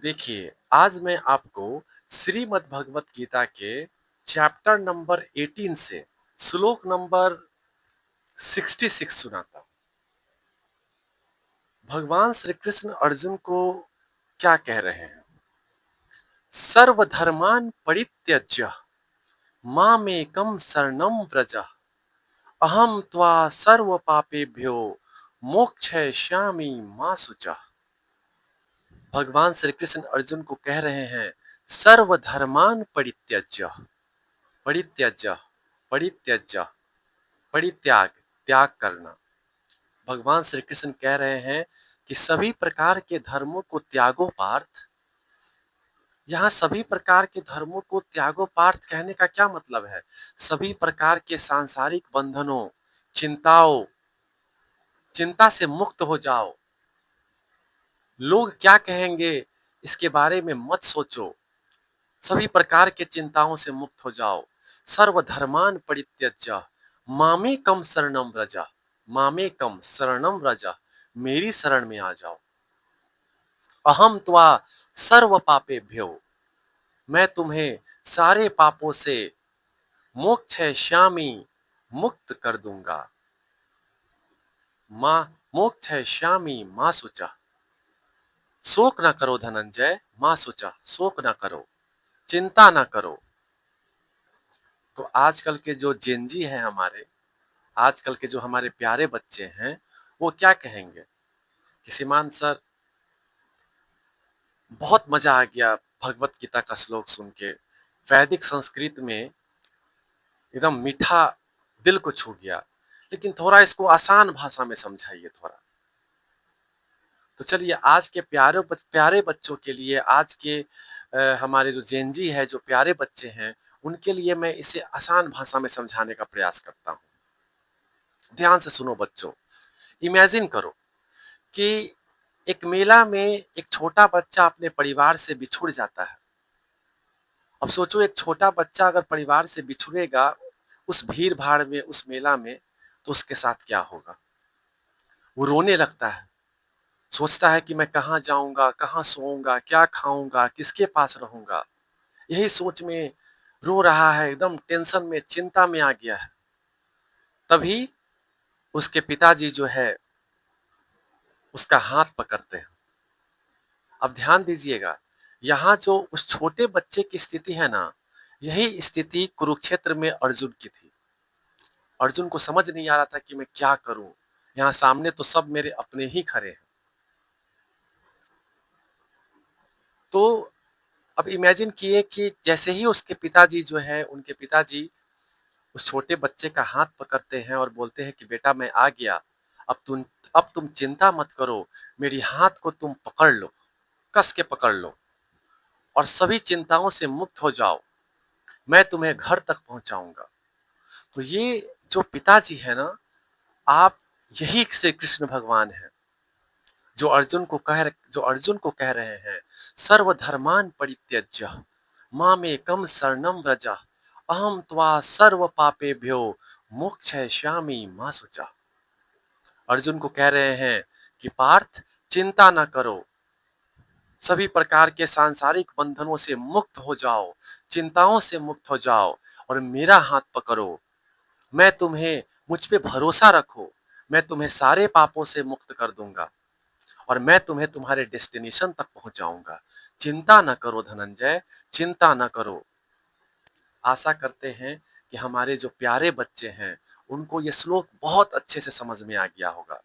देखिए, आज मैं आपको श्रीमद् भगवत गीता के चैप्टर नंबर 18 से श्लोक नंबर 66 सुनाता हूँ। भगवान श्री कृष्ण अर्जुन को क्या कह रहे हैं? सर्वधर्मान् परित्यज्य मामेकं शरणं व्रज अहम त्वा सर्व पापेभ्यो मोक्षयिष्यामि मा शुचः। भगवान श्री कृष्ण अर्जुन को कह रहे हैं, सर्वधर्मान् परित्यज्य, परित्यज्य, परित्यज्य, परित्याग, त्याग करना। भगवान श्री कृष्ण कह रहे हैं कि सभी प्रकार के धर्मों को त्यागो पार्थ। यहाँ सभी प्रकार के धर्मों को त्यागो पार्थ कहने का क्या मतलब है? सभी प्रकार के सांसारिक बंधनों, चिंताओं, चिंता से मुक्त हो जाओ। लोग क्या कहेंगे इसके बारे में मत सोचो। सभी प्रकार के चिंताओं से मुक्त हो जाओ। सर्वधर्मान परित्यज्य मामेकम शरणम व्रज, मामेकम शरणम व्रज, मेरी शरण में आ जाओ। अहम त्वा सर्व पापेभ्यो, मैं तुम्हें सारे पापों से मोक्षयिष्यामि, मुक्त कर दूंगा। माँ मोक्षयिष्यामि मा शुचः, शोक ना करो धनंजय, मा शुचः, शोक ना करो, चिंता ना करो। तो आजकल के जो जेनजी हैं हमारे, आजकल के जो हमारे प्यारे बच्चे हैं, वो क्या कहेंगे कि श्रीमान सर, बहुत मजा आ गया भगवत गीता का श्लोक सुन के, वैदिक संस्कृत में एकदम मीठा, दिल को छू गया, लेकिन थोड़ा इसको आसान भाषा में समझाइए थोड़ा। तो चलिए, आज के प्यारे बच्चों के लिए, आज के हमारे जो जेनजी है, जो प्यारे बच्चे हैं, उनके लिए मैं इसे आसान भाषा में समझाने का प्रयास करता हूँ। ध्यान से सुनो बच्चों। इमेजिन करो कि एक मेला में एक छोटा बच्चा अपने परिवार से बिछुड़ जाता है। अब सोचो, एक छोटा बच्चा अगर परिवार से बिछुड़ेगा उस भीड़ भाड़ में, उस मेला में, तो उसके साथ क्या होगा? वो रोने लगता है, सोचता है कि मैं कहाँ जाऊंगा, कहाँ सोऊंगा, क्या खाऊंगा, किसके पास रहूंगा। यही सोच में रो रहा है, एकदम टेंशन में, चिंता में आ गया है। तभी उसके पिताजी जो है उसका हाथ पकड़ते हैं। अब ध्यान दीजिएगा, यहाँ जो उस छोटे बच्चे की स्थिति है ना, यही स्थिति कुरुक्षेत्र में अर्जुन की थी। अर्जुन को समझ नहीं आ रहा था कि मैं क्या करूं, यहाँ सामने तो सब मेरे अपने ही खड़े हैं। तो अब इमेजिन किए कि जैसे ही उसके पिताजी जो है, उनके पिताजी उस छोटे बच्चे का हाथ पकड़ते हैं और बोलते हैं कि बेटा मैं आ गया, अब तुम चिंता मत करो, मेरी हाथ को तुम पकड़ लो, कस के पकड़ लो और सभी चिंताओं से मुक्त हो जाओ, मैं तुम्हें घर तक पहुंचाऊंगा। तो ये जो पिताजी है ना, आप यही श्री कृष्ण भगवान हैं, जो अर्जुन को कह रहे हैं, सर्वधर्मान परित्यज्य मामेकम शरणम व्रज अहम त्वा सर्व पापेभ्यो मोक्षयिष्यामि मा शुचः। अर्जुन को कह रहे हैं कि पार्थ, चिंता ना करो, सभी प्रकार के सांसारिक बंधनों से मुक्त हो जाओ, चिंताओं से मुक्त हो जाओ और मेरा हाथ पकड़ो। मैं तुम्हें, मुझ पे भरोसा रखो, मैं तुम्हें सारे पापों से मुक्त कर दूंगा और मैं तुम्हें तुम्हारे डेस्टिनेशन तक पहुंचाऊंगा। चिंता न करो धनंजय, चिंता न करो। आशा करते हैं कि हमारे जो प्यारे बच्चे हैं उनको ये श्लोक बहुत अच्छे से समझ में आ गया होगा।